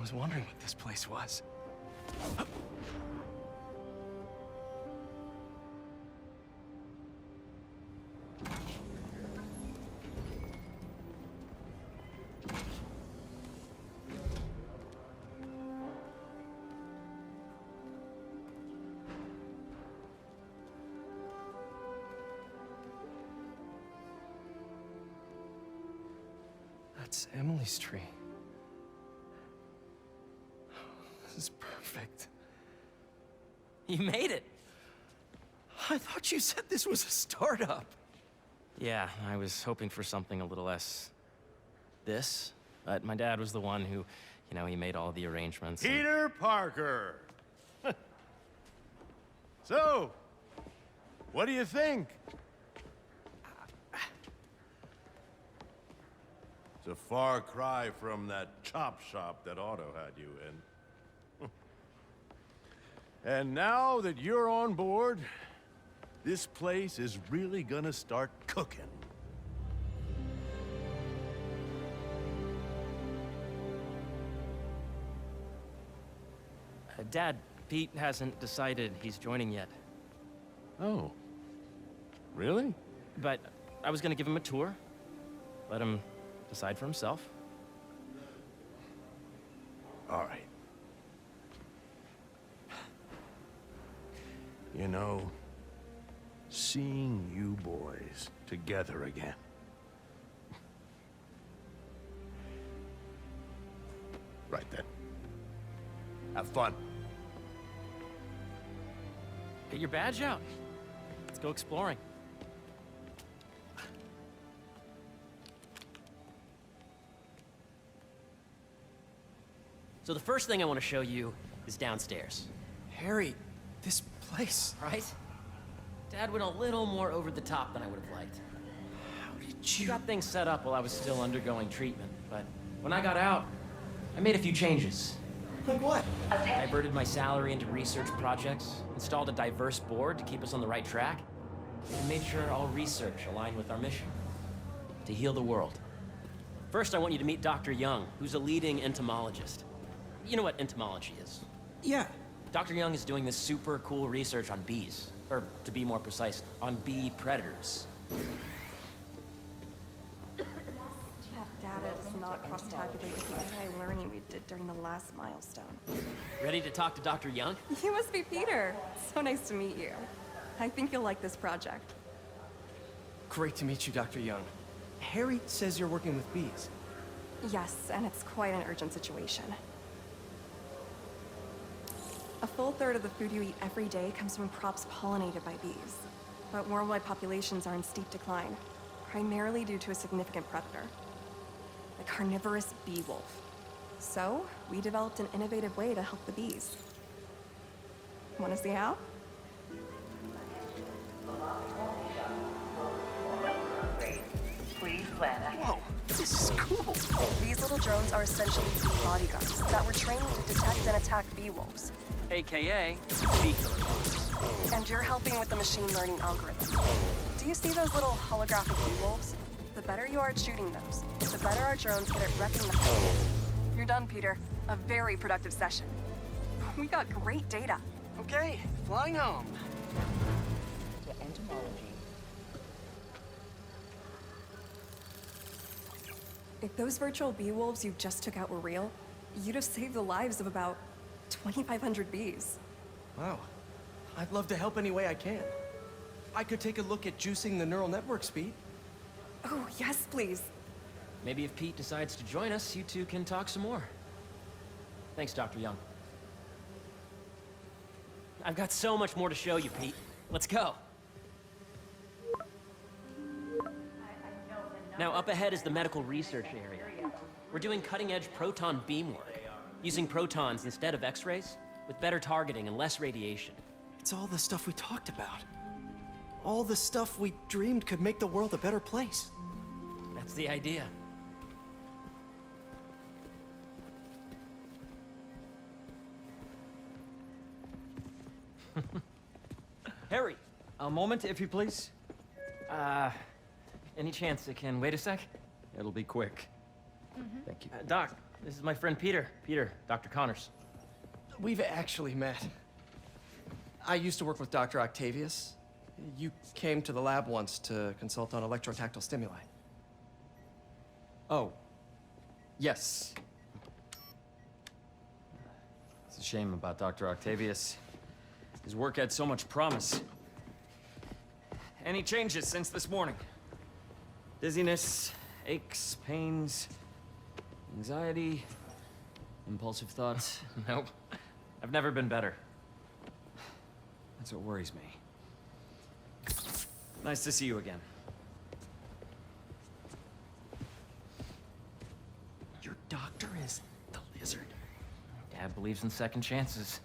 was wondering what this place was. That's Emily's tree. This is perfect. You made it! I thought you said this was a startup. Yeah, I was hoping for something a little less... this. But my dad was the one who, he made all the arrangements. Peter Parker! So, what do you think? It's a far cry from that chop shop that Otto had you in. And now that you're on board, this place is really gonna start cooking. Dad, Pete hasn't decided he's joining yet. Oh. Really? But I was gonna give him a tour. Let him decide for himself. All right. You know, seeing you boys together again. Right then. Have fun. Get your badge out. Let's go exploring. So the first thing I want to show you is downstairs. Harry, this place. Right? Dad went a little more over the top than I would have liked. How did He you... got things set up while I was still undergoing treatment, but when I got out, I made a few changes. Like what? Diverted my salary into research projects, installed a diverse board to keep us on the right track, and made sure all research aligned with our mission, to heal the world. First, I want you to meet Dr. Young, who's a leading entomologist. You know what entomology is? Yeah. Dr. Young is doing this super cool research on bees, or to be more precise, on bee predators. Data does not cross-tabulate with the AI learning we did during the last milestone. Ready to talk to Dr. Young? You must be Peter. So nice to meet you. I think you'll like this project. Great to meet you, Dr. Young. Harry says you're working with bees. Yes, and it's quite an urgent situation. A full third of the food you eat every day comes from crops pollinated by bees. But worldwide populations are in steep decline, primarily due to a significant predator, the carnivorous bee wolf. So, we developed an innovative way to help the bees. Want to see how? Please plan ahead. Whoa, this is cool. These little drones are essentially bee bodyguards that were trained to detect and attack bee wolves. AKA, bee killer. And you're helping with the machine learning algorithm. Do you see those little holographic bee wolves? The better you are at shooting those, the better our drones get at wrecking the hive. You're done, Peter. A very productive session. We got great data. Okay, flying home. To entomology. If those virtual bee wolves you just took out were real, you'd have saved the lives of about 2,500 bees. Wow. I'd love to help any way I can. I could take a look at juicing the neural network speed. Oh, yes, please. Maybe if Pete decides to join us, you two can talk some more. Thanks, Dr. Young. I've got so much more to show you, Pete. Let's go. Now, up ahead is the medical research area. We're doing cutting-edge proton beam work, using protons instead of X-rays, with better targeting and less radiation. It's all the stuff we talked about. All the stuff we dreamed could make the world a better place. That's the idea. Harry! A moment, if you please. Any chance it can wait a sec? It'll be quick. Thank you. Doc, This is my friend Peter. Peter, Dr. Connors. We've actually met. I used to work with Dr. Octavius. You came to the lab once to consult on electrotactile stimuli. Oh. Yes. It's a shame about Dr. Octavius. His work had so much promise. Any changes since this morning? Dizziness, aches, pains, anxiety, impulsive thoughts. Nope. I've never been better. That's what worries me. Nice to see you again. Your doctor is the lizard. Dad believes in second chances.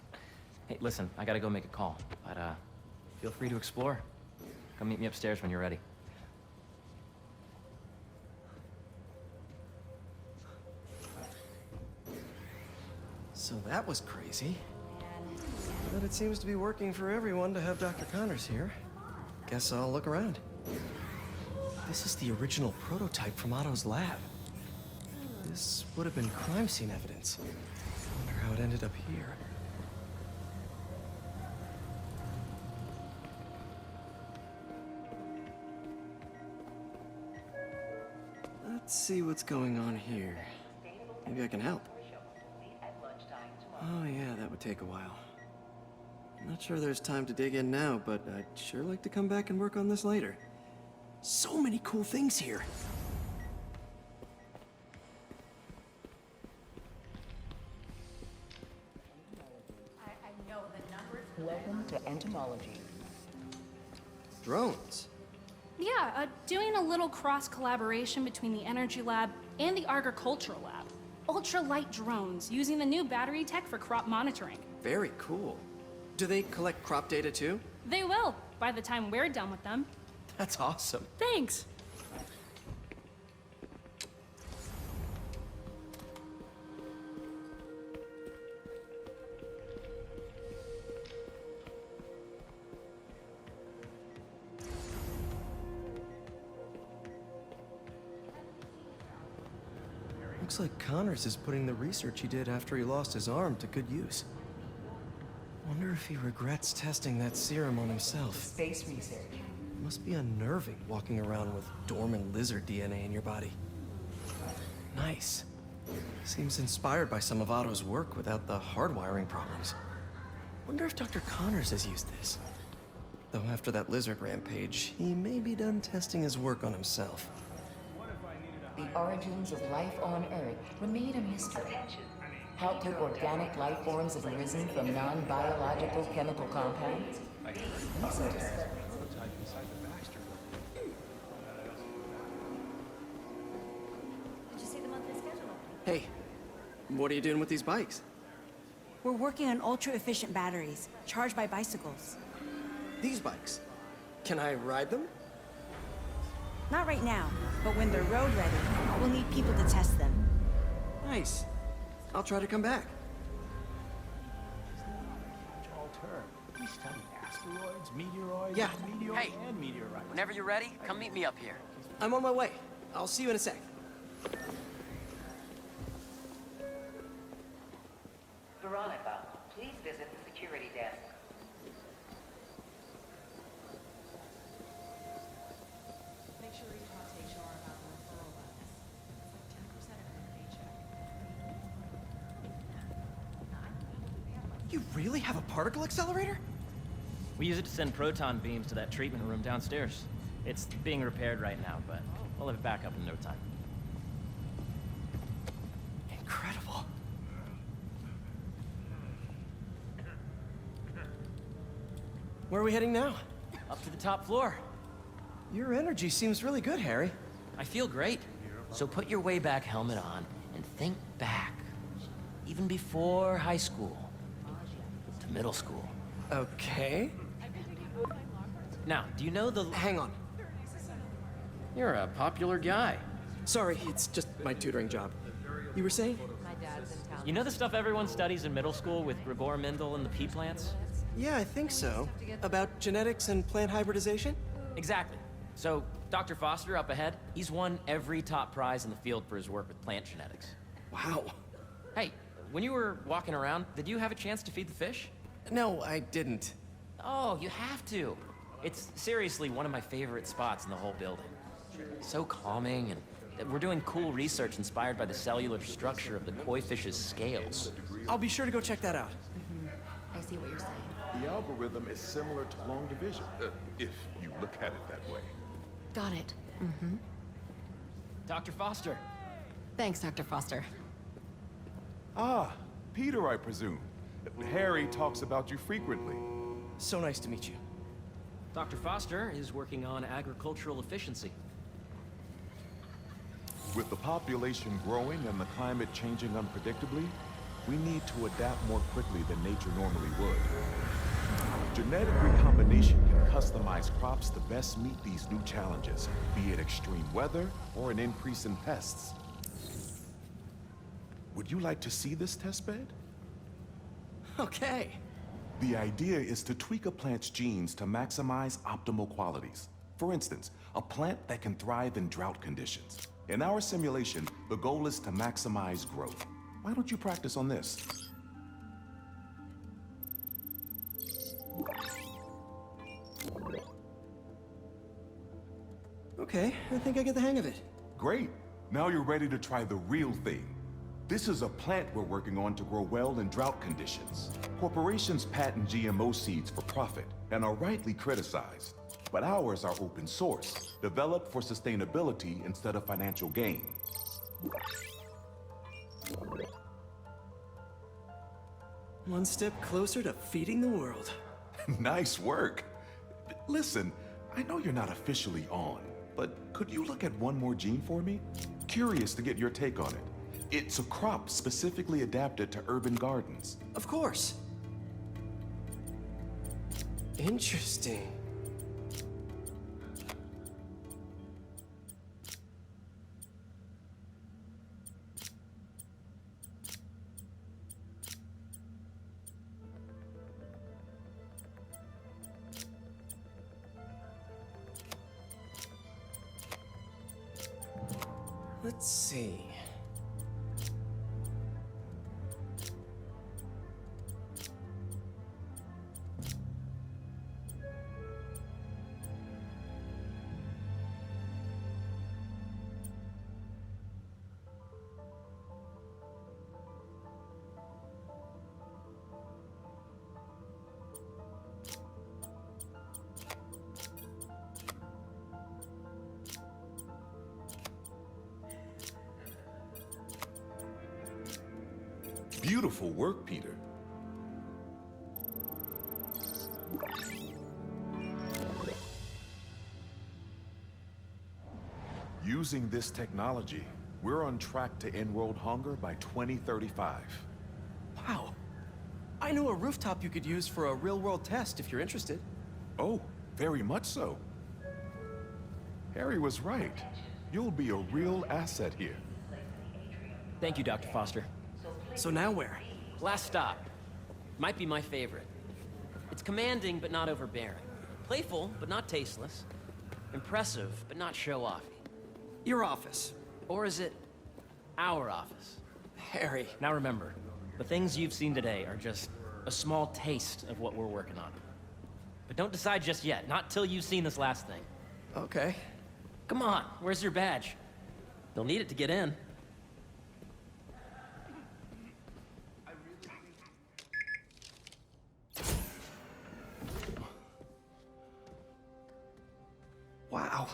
Hey, listen, I gotta go make a call, but feel free to explore. Come meet me upstairs when you're ready. So that was crazy. But it seems to be working for everyone to have Dr. Connors here. Guess I'll look around. This is the original prototype from Otto's lab. This would have been crime scene evidence. Wonder how it ended up here. Let's see what's going on here. Maybe I can help. Oh yeah, that would take a while. I'm not sure there's time to dig in now, but I'd sure like to come back and work on this later. So many cool things here. Welcome to entomology. Drones. Yeah, doing a little cross-collaboration between the Energy Lab and the Agricultural Lab. Ultralight drones, using the new battery tech for crop monitoring. Very cool. Do they collect crop data too? They will, by the time we're done with them. That's awesome. Thanks! Looks like Connors is putting the research he did after he lost his arm to good use. Wonder if he regrets testing that serum on himself. Space research. Must be unnerving walking around with dormant lizard DNA in your body. Nice. Seems inspired by some of Otto's work without the hardwiring problems. Wonder if Dr. Connors has used this. Though after that lizard rampage, he may be done testing his work on himself. The origins of life on Earth remain a mystery. How could organic life forms have arisen from non-biological chemical compounds? Hey, what are you doing with these bikes? We're working on ultra-efficient batteries, charged by bicycles. These bikes? Can I ride them? Not right now, but when they're road ready, we'll need people to test them. Nice. I'll try to come back. We study asteroids, meteoroids, Yeah. meteors, Hey, and meteorites. Whenever you're ready, come meet me up here. I'm on my way. I'll see you in a sec. Veronica, please visit the security desk. Make sure you talk to HR about the referral bonus. It's like 10% of your paycheck. You really have a particle accelerator? We use it to send proton beams to that treatment room downstairs. It's being repaired right now, but we'll have it back up in no time. Incredible. Where are we heading now? Up to the top floor. Your energy seems really good, Harry. I feel great. So put your way back helmet on and think back. Even before high school. To middle school. Okay. Now, do you know the... Hang on. You're a popular guy. Sorry, it's just my tutoring job. You were saying? You know the stuff everyone studies in middle school with Gregor Mendel and the pea plants? Yeah, I think so. About genetics and plant hybridization? Exactly. So, Dr. Foster up ahead, he's won every top prize in the field for his work with plant genetics. Wow. Hey, when you were walking around, did you have a chance to feed the fish? No, I didn't. Oh, you have to. It's seriously one of my favorite spots in the whole building. So calming, and we're doing cool research inspired by the cellular structure of the koi fish's scales. I'll be sure to go check that out. I see what you're saying. The algorithm is similar to long division, if you look at it that way. Got it. Dr. Foster. Thanks, Dr. Foster. Ah, Peter, I presume. Harry talks about you frequently. So nice to meet you. Dr. Foster is working on agricultural efficiency. With the population growing and the climate changing unpredictably, we need to adapt more quickly than nature normally would. Genetic recombination can customize crops to best meet these new challenges, be it extreme weather or an increase in pests. Would you like to see this testbed? Okay. The idea is to tweak a plant's genes to maximize optimal qualities. For instance, a plant that can thrive in drought conditions. In our simulation, the goal is to maximize growth. Why don't you practice on this? Okay, I think I get the hang of it. Great. Now you're ready to try the real thing. This is a plant we're working on to grow well in drought conditions. Corporations patent GMO seeds for profit and are rightly criticized. But ours are open source, developed for sustainability instead of financial gain. One step closer to feeding the world. Nice work. Listen, I know you're not officially on, but could you look at one more gene for me? Curious to get your take on it. It's a crop specifically adapted to urban gardens. Of course. Interesting. Let's see. Beautiful work, Peter. Using this technology, we're on track to end world hunger by 2035. Wow. I know a rooftop you could use for a real-world test if you're interested. Oh, very much so. Harry was right. You'll be a real asset here. Thank you, Dr. Foster. So now where? Last stop. Might be my favorite. It's commanding, but not overbearing. Playful, but not tasteless. Impressive, but not show-offy. Your office. Or is it our office? Harry. Now remember, the things you've seen today are just a small taste of what we're working on. But don't decide just yet, not till you've seen this last thing. Okay. Come on, where's your badge? You'll need it to get in. Wow.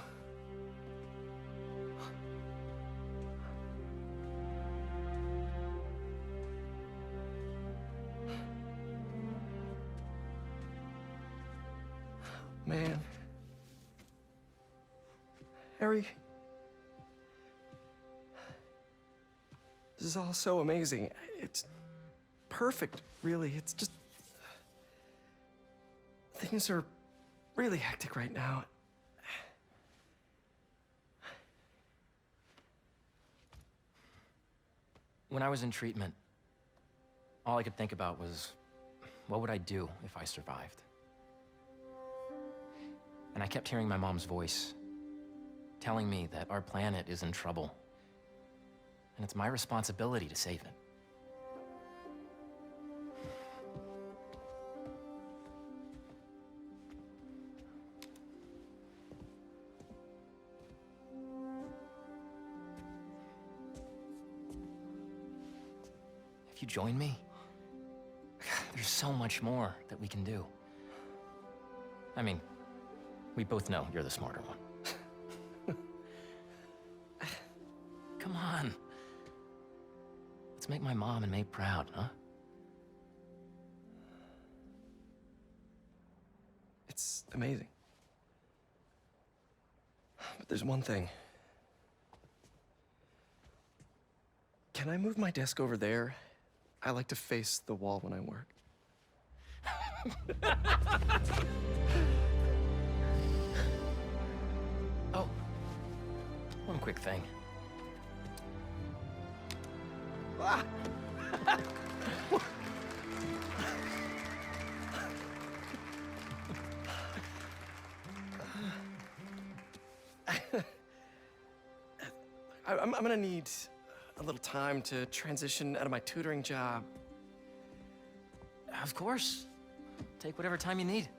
Man. Harry. This is all so amazing. It's perfect, really. It's just... Things are really hectic right now. When I was in treatment, all I could think about was, what would I do if I survived? And I kept hearing my mom's voice, telling me that our planet is in trouble, and it's my responsibility to save it. you join me? There's so much more that we can do. I mean, we both know you're the smarter one. Come on. Let's make my mom and May proud, huh? It's amazing. But there's one thing. Can I move my desk over there? I like to face the wall when I work. Oh, one quick thing. Ah! I'm gonna need a little time to transition out of my tutoring job. Of course. Take whatever time you need.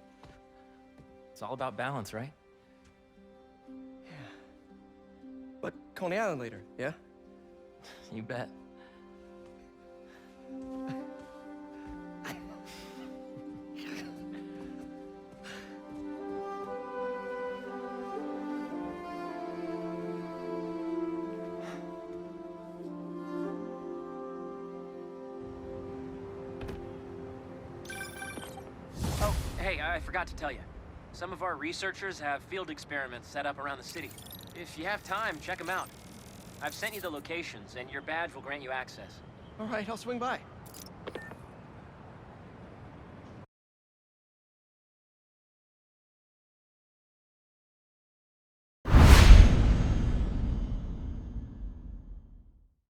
It's all about balance, right? Yeah. But Coney Island later, yeah? You bet. Oh, hey, I forgot to tell you. Some of our researchers have field experiments set up around the city. If you have time, check them out. I've sent you the locations, and your badge will grant you access. All right, I'll swing by.